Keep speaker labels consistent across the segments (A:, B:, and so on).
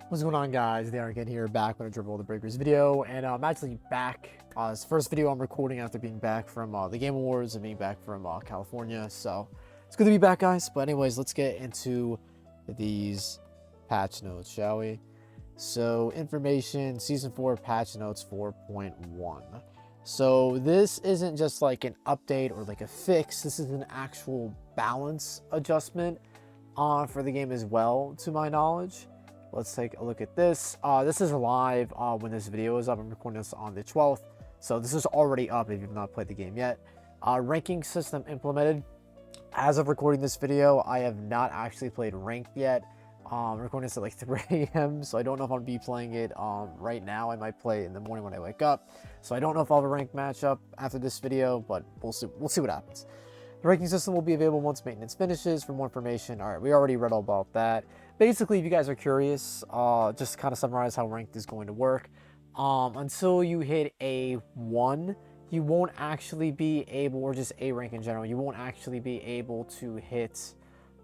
A: What's going on, guys? The Ironcane here, back with a Dribble the Breakers video, and I'm actually back. It's the first video I'm recording after being back from the Game Awards and being back from California, so it's good to be back, guys. But anyways, let's get into these patch notes, shall we? So, information, Season 4 patch notes 4.1. So this isn't just like an update or like a fix. This is an actual balance adjustment for the game as well, to my knowledge. Let's take a look at this. This is live when this video is up. I'm recording this on the 12th, so this is already up if you've not played the game yet. Ranking system implemented. As of recording this video, I have not actually played ranked yet. I'm recording this at like 3 a.m., so I don't know if I'll be playing it right now. I might play it in the morning when I wake up. So I don't know if I'll have a ranked matchup after this video, but we'll see what happens. The ranking system will be available once maintenance finishes. For more information, all right, we already read all about that. Basically, if you guys are curious, just to kind of summarize how ranked is going to work. Until you hit a 1, you won't actually be able, or just A rank in general, you won't actually be able to hit,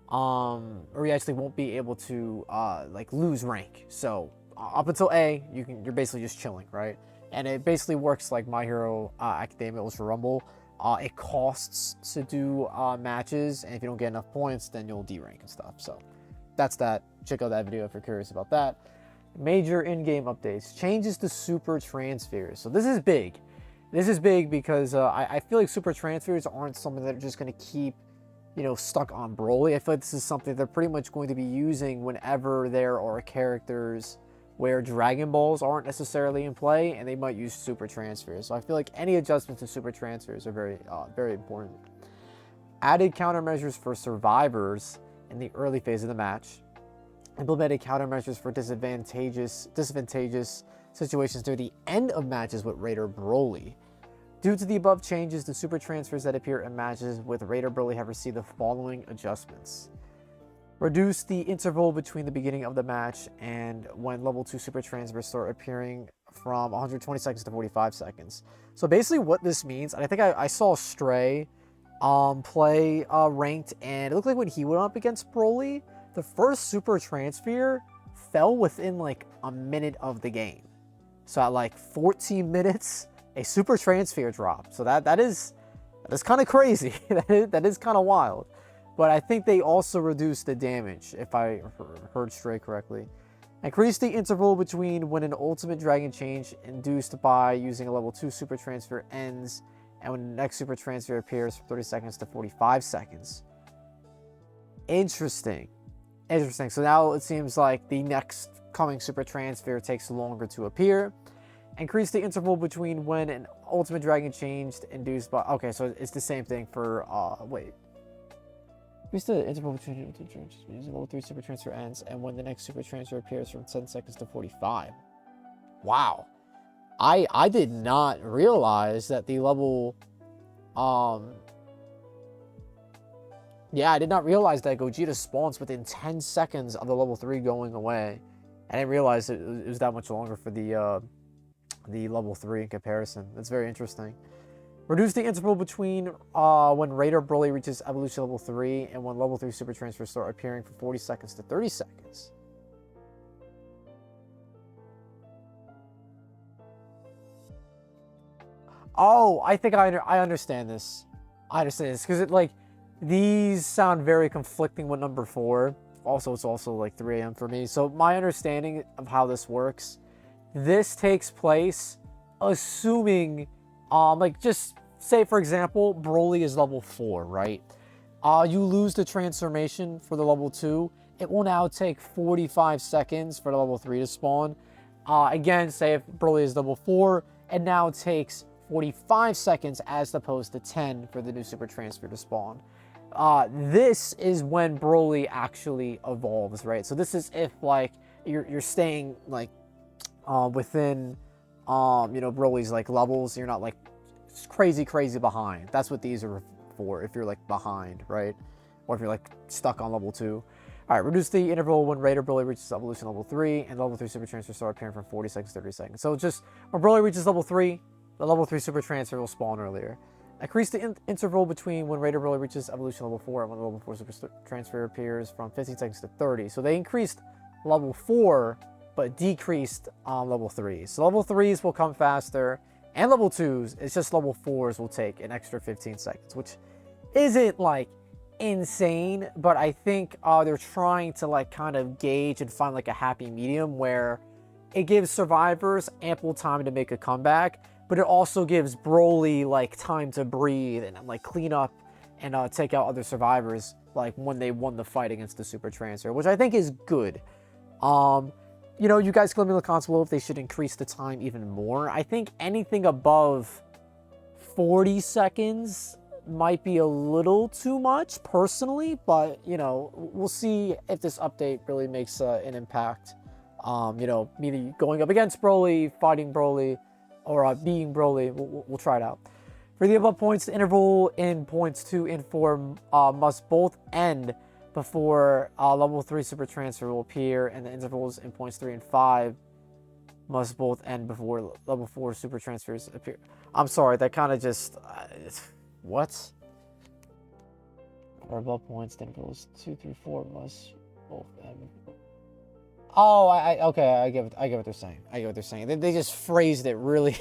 A: or you actually won't be able to like lose rank. So up until A, you're basically just chilling, right? And it basically works like My Hero Academia Ultra Rumble. It costs to do matches, and if you don't get enough points, then you'll D-rank and stuff. So that's that. Check out that video if you're curious about that. Major in-game updates. Changes to Super Transpheres. So this is big. This is big because I feel like Super Transpheres aren't something that are just going to keep, you know, stuck on Broly. I feel like this is something they're pretty much going to be using whenever there are characters where Dragon Balls aren't necessarily in play, and they might use Super Transpheres. So I feel like any adjustments to Super Transpheres are very important. Added countermeasures for survivors in the early phase of the match. Implemented countermeasures for disadvantageous situations near the end of matches with Raider Broly. Due to the above changes, the Super Transpheres that appear in matches with Raider Broly have received the following adjustments. Reduce the interval between the beginning of the match and when level 2 Super Transpheres start appearing from 120 seconds to 45 seconds. So basically what this means, and I think I saw Stray play ranked, and it looked like when he went up against Broly, the first Super Transphere fell within like a minute of the game. So at like 14 minutes, a Super Transphere dropped. So that is kind of crazy. that is kind of wild. But I think they also reduced the damage, if I heard Stray correctly. Increase the interval between when an Ultimate Dragon change induced by using a level 2 Super Transphere ends and when the next Super Transphere appears from 30 seconds to 45 seconds. Interesting. So now it seems like the next coming Super Transphere takes longer to appear. Increase the interval between when an Ultimate Dragon changed induced by... Okay, so it's the same thing for... wait. Increase the interval between level 3 Super Transfer ends and when the next Super Transfer appears from 10 seconds to 45. Wow. I did not realize that the level... Yeah, I did not realize that Gogeta spawns within 10 seconds of the level 3 going away. I didn't realize it was that much longer for the level 3 in comparison. That's very interesting. Reduce the interval between when Raider Broly reaches Evolution Level 3 and when Level 3 Super Transfers start appearing from 40 seconds to 30 seconds. Oh, I think I understand this. I understand this because it like these sound very conflicting with number 4. Also, it's also like 3 a.m. for me. So my understanding of how this works, this takes place assuming like just say for example Broly is level 4, right? You lose the transformation for the level 2. It will now take 45 seconds for the level 3 to spawn. Again, say if Broly is level 4, it now takes 45 seconds as opposed to 10 for the new Super Transfer to spawn. This is when Broly actually evolves, right? So this is if like you're staying like within you know, Broly's like levels. You're not like crazy behind. That's what these are for, if you're like behind, right? Or if you're like stuck on level 2. All right, reduce the interval when Raider Broly reaches Evolution Level 3 and level 3 Super Transfer start appearing from 40 seconds to 30 seconds. So just when Broly reaches level 3, the level 3 Super Transfer will spawn earlier. Increase the interval between when Raider Broly reaches Evolution Level 4 and when the Level 4 Super Transfer appears from 15 seconds to 30. So they increased level 4 but decreased level 3s. So level 3s will come faster, and level 2s, it's just level 4s will take an extra 15 seconds, which isn't like insane, but I think they're trying to like kind of gauge and find like a happy medium where it gives survivors ample time to make a comeback, but it also gives Broly like time to breathe and like clean up and take out other survivors like when they won the fight against the Super Transfer, which I think is good. You know, you guys can let me know in the comments below if they should increase the time even more. I think anything above 40 seconds might be a little too much personally, but you know, we'll see if this update really makes an impact. You know, maybe going up against Broly, fighting Broly, or being Broly. We'll try it out. For the above points, the interval in points 2 and 4 must both end before level 3 super transfer will appear, and the intervals in points 3 and 5 must both end before level 4 super transfers appear. I'm sorry, that kind of just what? Or above points, the intervals 2 through 4 must both end. Oh, okay, I get what they're saying. I get what they're saying. They just phrased it really,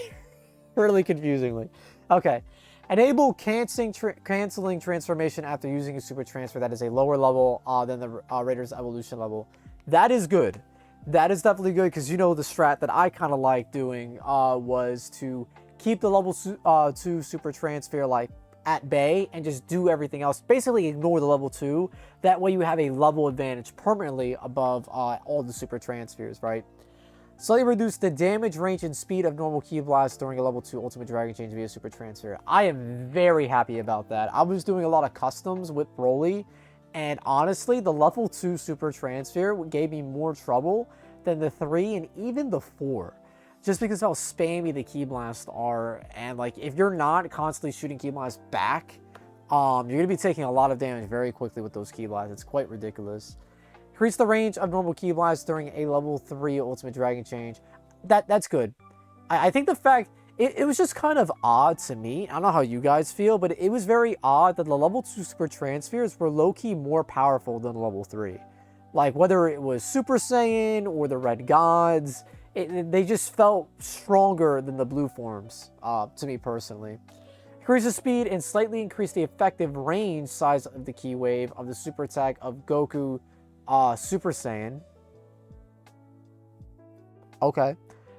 A: really confusingly. Okay. Enable canceling transformation after using a super transfer that is a lower level than the Raider's evolution level. That is good. That is definitely good, because you know the strat that I kind of like doing was to keep the level 2 super transfer like at bay and just do everything else. Basically ignore the level 2. That way you have a level advantage permanently above all the super transfers, right? Slightly reduce the damage, range, and speed of normal Ki Blast during a level 2 Ultimate Dragon Change via Super Transfer. I am very happy about that. I was doing a lot of customs with Broly, and honestly, the level 2 Super Transfer gave me more trouble than the 3 and even the 4. Just because of how spammy the Ki Blasts are, and like if you're not constantly shooting Ki Blasts back, you're going to be taking a lot of damage very quickly with those Ki Blasts. It's quite ridiculous. Increase the range of normal Ki Blasts during a level 3 Ultimate Dragon Change. That's good. I think the fact, it was just kind of odd to me. I don't know how you guys feel, but it was very odd that the level 2 Super Transfers were low-key more powerful than level 3. Like, whether it was Super Saiyan or the Red Gods, they just felt stronger than the blue forms, to me personally. Increase the speed and slightly increase the effective range size of the Ki Wave of the super attack of Goku Super Saiyan. Okay.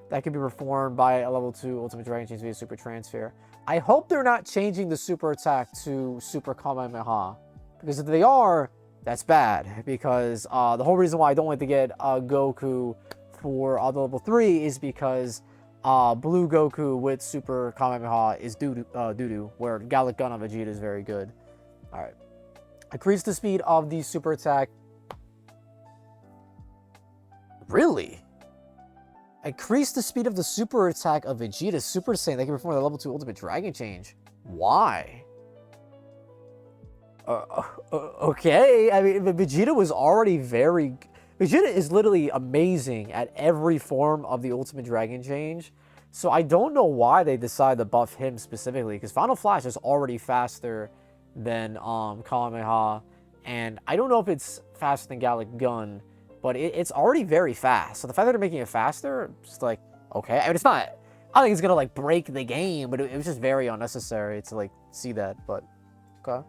A: That can be performed by a level 2 Ultimate Dragon Change via Super Transfer. I hope they're not changing the super attack to Super Kamehameha, because if they are, that's bad. Because the whole reason why I don't like to get Goku for the level 3 is because Blue Goku with Super Kamehameha is doo-doo, where Gallic Gun on Vegeta is very good. Alright. Increase the speed of the super attack. Really? Increase the speed of the super attack of Vegeta Super Saiyan. They can perform the level 2 Ultimate Dragon Change. Why? Okay. I mean, Vegeta was already very... Vegeta is literally amazing at every form of the Ultimate Dragon Change. So I don't know why they decided to buff him specifically, because Final Flash is already faster than Kamehameha. And I don't know if it's faster than Gallic Gun, but it's already very fast. So the fact that they're making it faster, just like, okay. I mean, it's not... I don't think it's going to, like, break the game, but it was just very unnecessary to, like, see that. But, okay.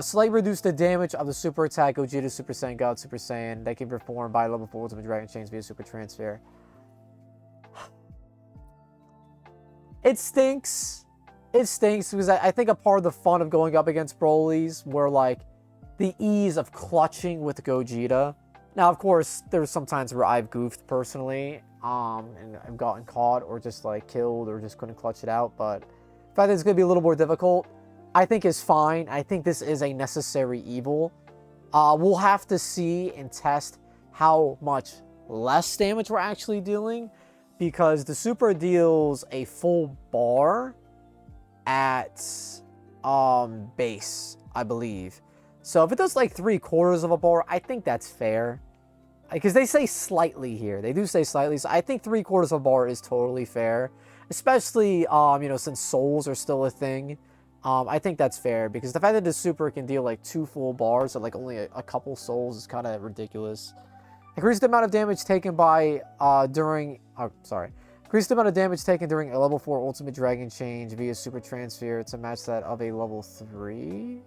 A: Slightly reduce the damage of the super attack Gogeta Super Saiyan God Super Saiyan that can be performed by level 4 Ultimate Dragon Change via Super Transfer. It stinks. It stinks because I think a part of the fun of going up against Broly's were, like, the ease of clutching with Gogeta. Now, of course, there's some times where I've goofed personally, and I've gotten caught or just, like, killed or just couldn't clutch it out, but the fact that it's going to be a little more difficult, I think is fine. I think this is a necessary evil. We'll have to see and test how much less damage we're actually dealing, because the super deals a full bar at base, I believe. So if it does like 3/4 of a bar, I think that's fair. Because they say slightly here. They do say slightly. So I think 3/4 of a bar is totally fair. Especially, you know, since souls are still a thing. I think that's fair. Because the fact that the super can deal like 2 full bars at like only a couple souls is kind of ridiculous. Increase the amount of damage taken by Increase the amount of damage taken during a level 4 ultimate dragon change via super transfer to match that of a level 3.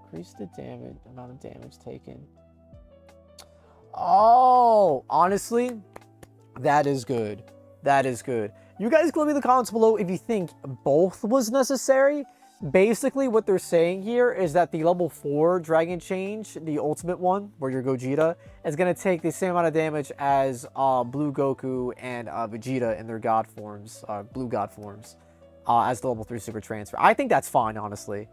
A: Increase the amount of damage taken. Oh, honestly, that is good. That is good. You guys can leave me in the comments below if you think both was necessary. Basically, what they're saying here is that the level 4 dragon change, the ultimate one, where you're Gogeta, is going to take the same amount of damage as Blue Goku and Vegeta in their god forms, blue god forms, as the level 3 super transfer. I think that's fine, honestly.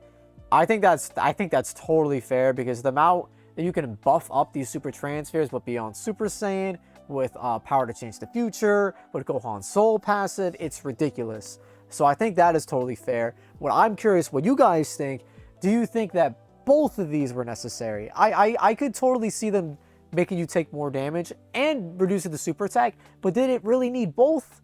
A: I think that's totally fair, because the amount that you can buff up these super transfers with Beyond Super Saiyan, with power to change the future, with Gohan's soul passive, it's ridiculous. So I think that is totally fair. What I'm curious what you guys think. Do you think that both of these were necessary? I could totally see them making you take more damage and reducing the super attack, but did it really need both?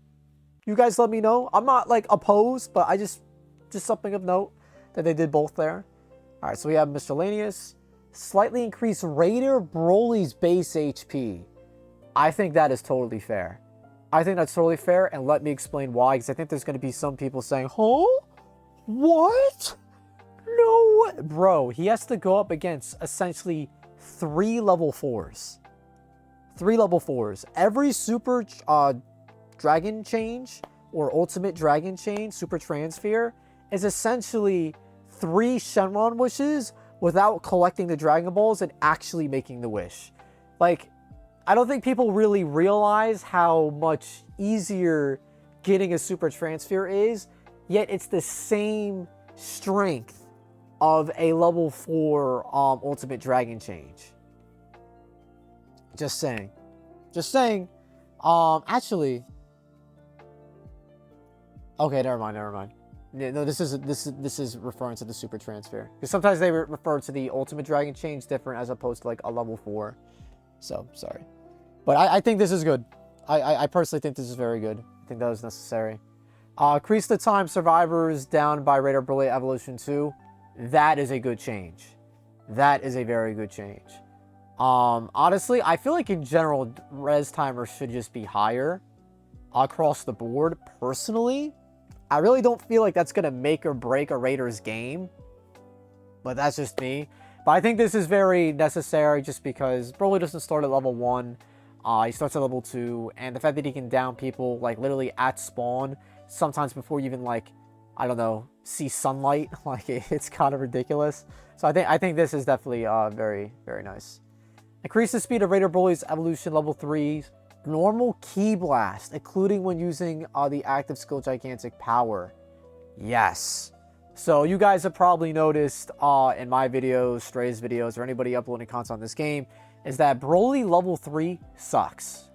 A: You guys let me know. I'm not like opposed, but I just something of note that they did both there. All right, so we have miscellaneous. Slightly increase Raider Broly's base HP. I think that is totally fair. I think that's totally fair, and let me explain why, because I think there's going to be some people saying, huh? What? No. Bro, he has to go up against essentially 3 level 4s. 3 level 4s. Every super dragon change or ultimate dragon change, super transfer, is essentially 3 Shenron wishes without collecting the Dragon Balls and actually making the wish. Like, I don't think people really realize how much easier getting a super transfer is, yet it's the same strength of a level 4 ultimate dragon change. Just saying. Just saying. Actually, okay, never mind. No, this is referring to the super transfer, because sometimes they refer to the ultimate dragon change different as opposed to like a level 4. So sorry, but I think this is good. I personally think this is very good. I think that was necessary. Increase the time survivors down by Raider Broly Evolution 2. That is a good change. That is a very good change. Honestly, I feel like in general res timers should just be higher across the board. Personally, I really don't feel like that's going to make or break a Raider's game, but that's just me. But I think this is very necessary just because Broly doesn't start at level 1. He starts at level 2, and the fact that he can down people, like, literally at spawn, sometimes before you even, like, I don't know, see sunlight, like, it's kind of ridiculous. So I think this is definitely very, very nice. Increase the speed of Raider Broly's Evolution level 3's normal Ki Blast, including when using the active skill Gigantic Power. Yes. So you guys have probably noticed in my videos, Stray's videos, or anybody uploading content on this game, is that Broly level 3 sucks.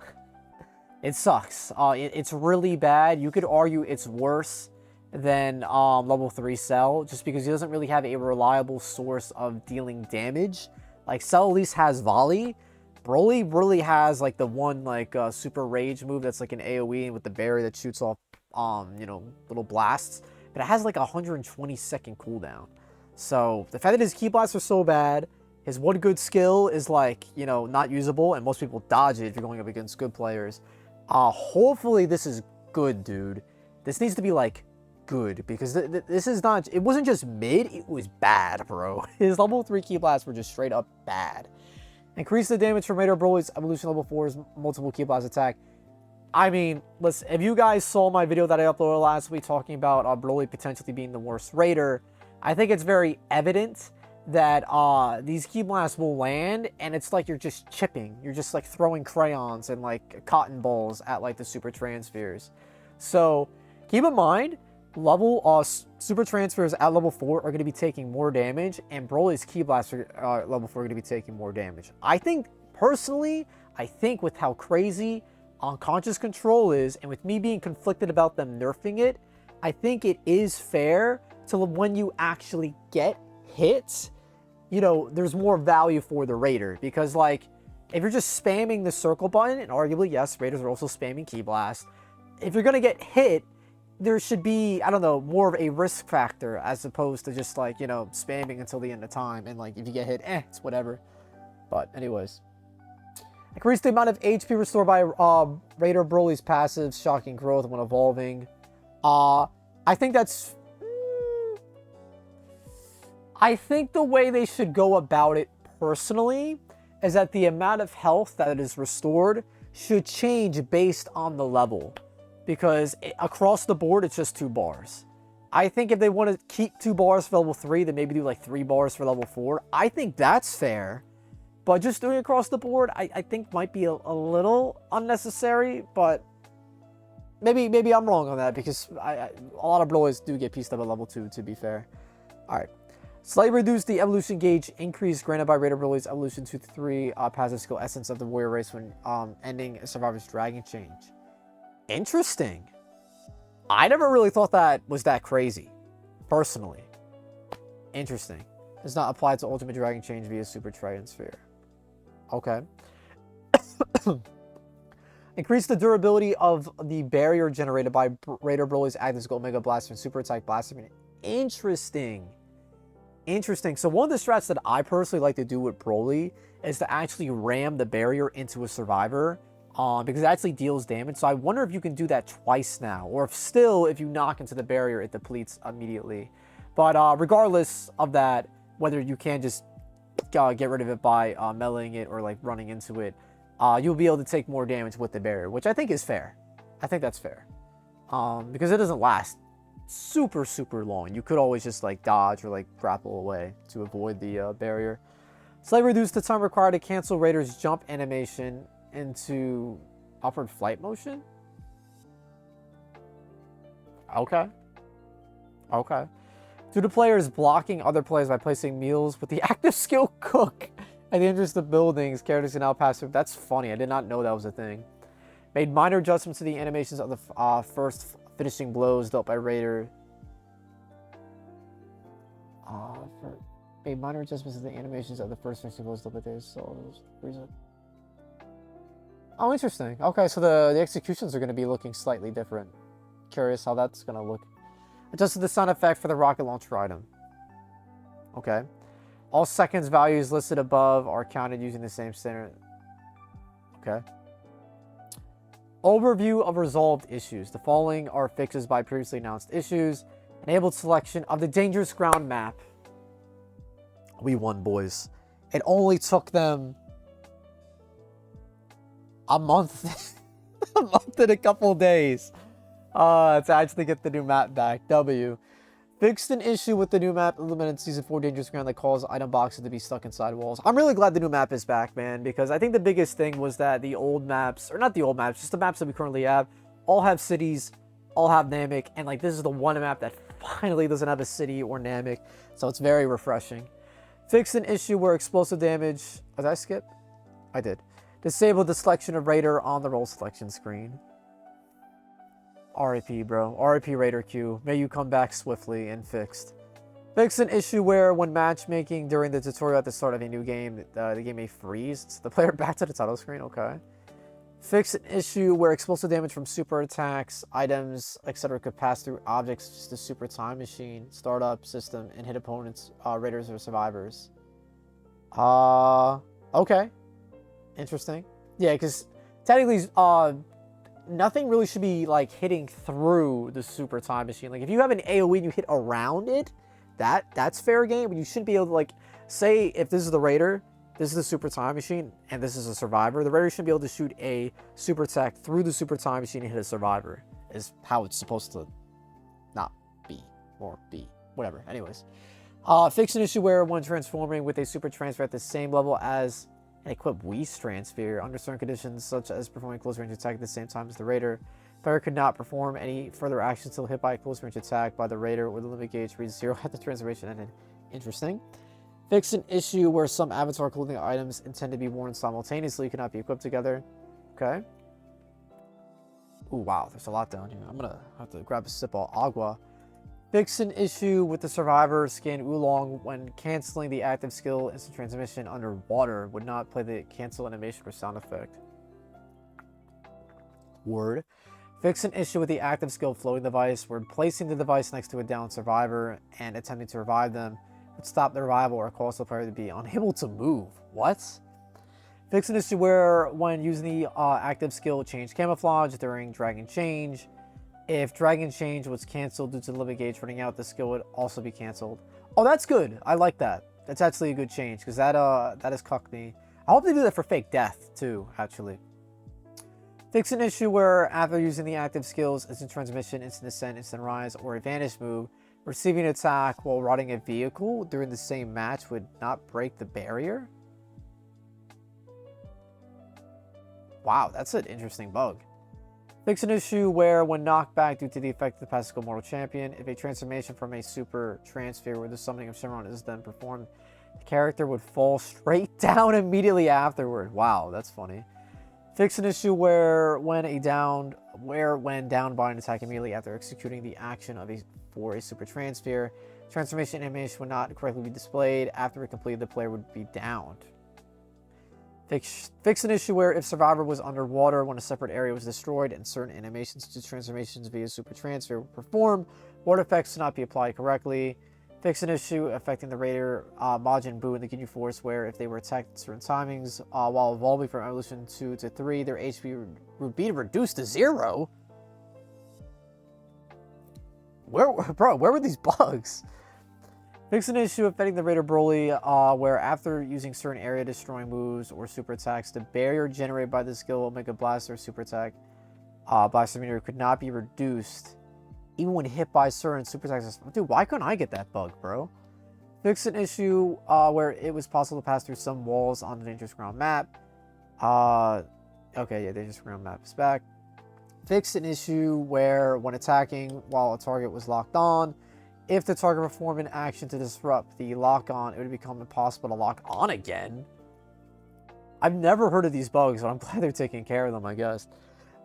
A: It sucks. It's really bad. You could argue it's worse than level 3 Cell, just because he doesn't really have a reliable source of dealing damage. Like, Cell at least has volley. Broly really has, like, the one, like, super rage move that's, like, an AoE with the berry that shoots off, you know, little blasts. But it has, like, a 120-second cooldown. So, the fact that his Ki Blasts are so bad, his one good skill is, like, you know, not usable, and most people dodge it if you're going up against good players. Hopefully this is good, dude. This needs to be, like, good, because this is not, it wasn't just mid, it was bad, bro. His level 3 Ki Blasts were just straight up bad. Increase the damage from Raider Broly's Evolution level 4's multiple Ki Blast attack. I mean, listen, if you guys saw my video that I uploaded last week talking about Broly potentially being the worst Raider, I think it's very evident that these Ki Blasts will land, and it's like you're just chipping. You're just, like, throwing crayons and, like, cotton balls at, like, the super transfers. So, keep in mind, super transfers at level 4 are going to be taking more damage, and Broly's Ki Blasts are level 4 are going to be taking more damage. I think, personally, with how crazy Unconscious Control is, and with me being conflicted about them nerfing it, I think it is fair to when you actually get hit, you know, there's more value for the Raider, because, like, if you're just spamming the circle button, and arguably, yes, Raiders are also spamming Ki Blast, if you're going to get hit, there should be, I don't know, more of a risk factor as opposed to just, like, you know, spamming until the end of time. And, like, if you get hit, it's whatever. But anyways. Increase the amount of HP restored by Raider Broly's passives, shocking growth when evolving. I think that's... I think the way they should go about it personally is that the amount of health that is restored should change based on the level. Because across the board, it's just 2 bars. I think if they want to keep 2 bars for level 3, then maybe do like 3 bars for level 4. I think that's fair. But just doing it across the board, I think might be a little unnecessary. But maybe I'm wrong on that, because a lot of Broly's do get pieced up at level 2, to be fair. Alright. Slightly reduce the evolution gauge increase granted by Raider Broly's evolution 2 to 3 passive skill essence of the warrior race when ending a survivor's dragon change. Interesting. I never really thought that was that crazy, personally. Interesting. Does not apply to ultimate dragon change via super Transphere. Okay. Increase the durability of the barrier generated by Raider Broly's active skill Omega Blaster and super attack Blaster. Interesting. Interesting. So one of the strats that I personally like to do with Broly is to actually ram the barrier into a survivor, because it actually deals damage. So I wonder if you can do that twice now, or if you knock into the barrier, it depletes immediately. But regardless of that, whether you can just get rid of it by meleeing it or like running into it, you'll be able to take more damage with the barrier, which I think is fair. I think that's fair, because it doesn't last super long. You could always just like dodge or like grapple away to avoid the barrier. Slightly reduce the time required to cancel Raider's jump animation into upward flight motion. Okay. Due to players blocking other players by placing meals with the active skill cook at the entrance of buildings, characters can now pass through. That's funny. I did not know that was a thing. Made minor adjustments to the animations of the first finishing blows dealt by Raider. Made minor adjustments to the animations of the first finishing blows dealt by Raider. So, reason. Oh, interesting. Okay, so the executions are going to be looking slightly different. Curious how that's going to look. Adjusted the sound effect for the rocket launcher item. Okay. All seconds values listed above are counted using the same standard. Okay. Overview of resolved issues. The following are fixes by previously announced issues. Enabled selection of the dangerous ground map. We won, boys. It only took them a month, a month and a couple days to actually get the new map back. W. Fixed an issue with the new map implemented Season 4 Dangerous Ground that caused item boxes to be stuck inside walls. I'm really glad the new map is back, man, because I think the biggest thing was that the old maps, or not the old maps, just the maps that we currently have, all have cities, all have Namek, and like this is the one map that finally doesn't have a city or Namek, so it's very refreshing. Fixed an issue where explosive damage... Did I skip? I did. Disabled the selection of Raider on the role selection screen. RIP, bro. RIP Raider Q. May you come back swiftly and fixed. Fixed an issue where when matchmaking during the tutorial at the start of a new game, the game may freeze. So the player back to the title screen. Okay. Fixed an issue where explosive damage from super attacks, items, etc. could pass through objects, just a super time machine, startup system, and hit opponents, raiders or survivors. Okay. Interesting. Yeah, because technically, nothing really should be like hitting through the super time machine. Like if you have an AoE and you hit around it, that's fair game, but you shouldn't be able to, like, say if this is the Raider, this is the super time machine, and this is a survivor, the Raider shouldn't be able to shoot a super attack through the super time machine and hit a survivor, is how it's supposed to not be, or be, whatever. Anyways. Fix an issue where when transforming with a super transfer at the same level as an equipped Whis Transphere, under certain conditions, such as performing close range attack at the same time as the Raider, player could not perform any further actions until hit by a close range attack by the Raider or the limit gauge reaches 0 at the transformation ended. Interesting. Fix an issue where some avatar clothing items intend to be worn simultaneously cannot be equipped together. Okay. Ooh, wow, there's a lot down here. I'm gonna have to grab a sip of agua. Fix an issue with the survivor skin Oolong when canceling the active skill instant transmission underwater would not play the cancel animation or sound effect. Word. Fix an issue with the active skill floating device where placing the device next to a downed survivor and attempting to revive them would stop the revival or cause the player to be unable to move. What? Fix an issue where when using the active skill change camouflage during Dragon Change, if Dragon Change was cancelled due to the limit gauge running out, the skill would also be cancelled. Oh, that's good. I like that. That's actually a good change, because that has cucked me. I hope they do that for Fake Death, too, actually. Fix an issue where after using the active skills, instant transmission, instant ascent, instant rise, or advantage move, receiving an attack while riding a vehicle during the same match would not break the barrier? Wow, that's an interesting bug. Fix an issue where when knocked back due to the effect of the passive skill Mortal Champion, if a transformation from a super transfer where the summoning of Shenron is then performed, the character would fall straight down immediately afterward. Wow, that's funny. Fix an issue where when downed by an attack immediately after executing the action for a super transfer, transformation animation would not correctly be displayed. After it completed, the player would be downed. Fix an issue where if Survivor was underwater when a separate area was destroyed and certain animations to transformations via super transfer were performed, water effects could not be applied correctly. Fix an issue affecting the Raider, Majin Buu, and the Ginyu Force where if they were attacked at certain timings while evolving from Evolution 2 to 3, their HP would be reduced to 0? Where were these bugs? Fix an issue affecting the Raider Broly, where after using certain area destroying moves or super attacks, the barrier generated by the skill Omega Blast or super attack Blaster Meteor could not be reduced even when hit by certain super attacks. Dude, why couldn't I get that bug, bro? Fix an issue where it was possible to pass through some walls on the Dangerous Ground map. Okay, yeah, Dangerous Ground map is back. Fix an issue where when attacking while a target was locked on, if the target performed an action to disrupt the lock-on, it would become impossible to lock on again. I've never heard of these bugs, but I'm glad they're taking care of them, I guess.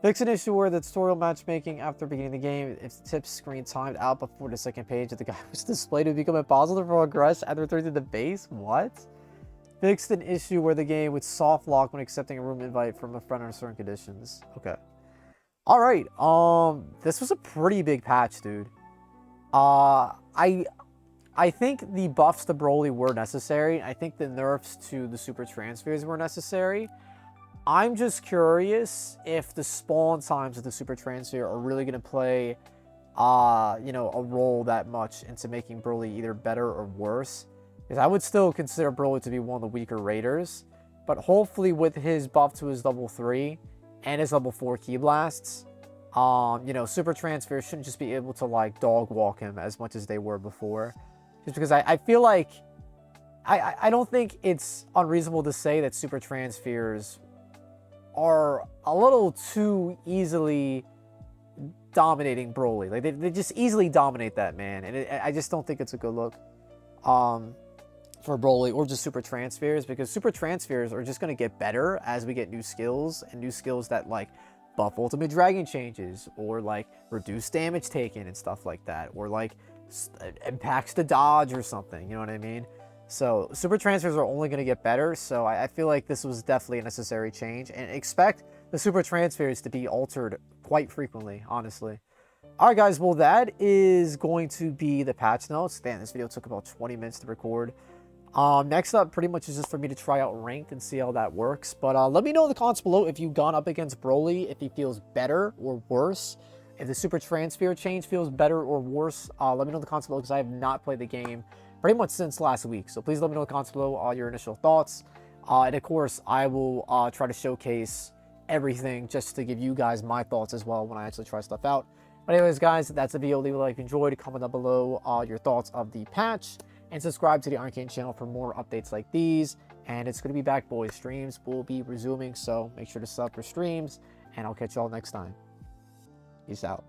A: Fix an issue where the tutorial matchmaking after beginning the game, if the tip screen timed out before the second page of the guide was displayed, it would become impossible to progress after returning to the base? What? Fixed an issue where the game would soft lock when accepting a room invite from a friend under certain conditions. Okay. Alright, this was a pretty big patch, dude. I think the buffs to Broly were necessary. I think the nerfs to the super transfers were necessary. I'm just curious if the spawn times of the super transfer are really going to play, you know, a role that much into making Broly either better or worse. Because I would still consider Broly to be one of the weaker raiders. But hopefully with his buff to his level 3 and his level 4 Ki Blasts, you know, super transfers shouldn't just be able to like dog walk him as much as they were before. Just because I feel like I don't think it's unreasonable to say that super transfers are a little too easily dominating Broly. Like they just easily dominate that man, and I just don't think it's a good look for Broly or just super transfers, because super transfers are just going to get better as we get new skills, and new skills that like buff ultimate dragon changes, or like reduce damage taken and stuff like that, or like impacts the dodge or something, you know what I mean? So super transfers are only going to get better, so I feel like this was definitely a necessary change, and expect the super transfers to be altered quite frequently, honestly. Alright guys, well that is going to be the patch notes. Damn, this video took about 20 minutes to record. Next up pretty much is just for me to try out ranked and see how that works. But let me know in the comments below if you've gone up against Broly, if he feels better or worse. If the super transfer change feels better or worse, let me know in the comments below, because I have not played the game pretty much since last week. So please let me know in the comments below your initial thoughts. And of course, I will try to showcase everything just to give you guys my thoughts as well when I actually try stuff out. But anyways, guys, that's the video. Leave a like if you enjoyed. Comment down below your thoughts of the patch. And subscribe to the Ironcane channel for more updates like these. And it's going to be back, boys. Streams will be resuming, so make sure to sub for streams. And I'll catch y'all next time. Peace out.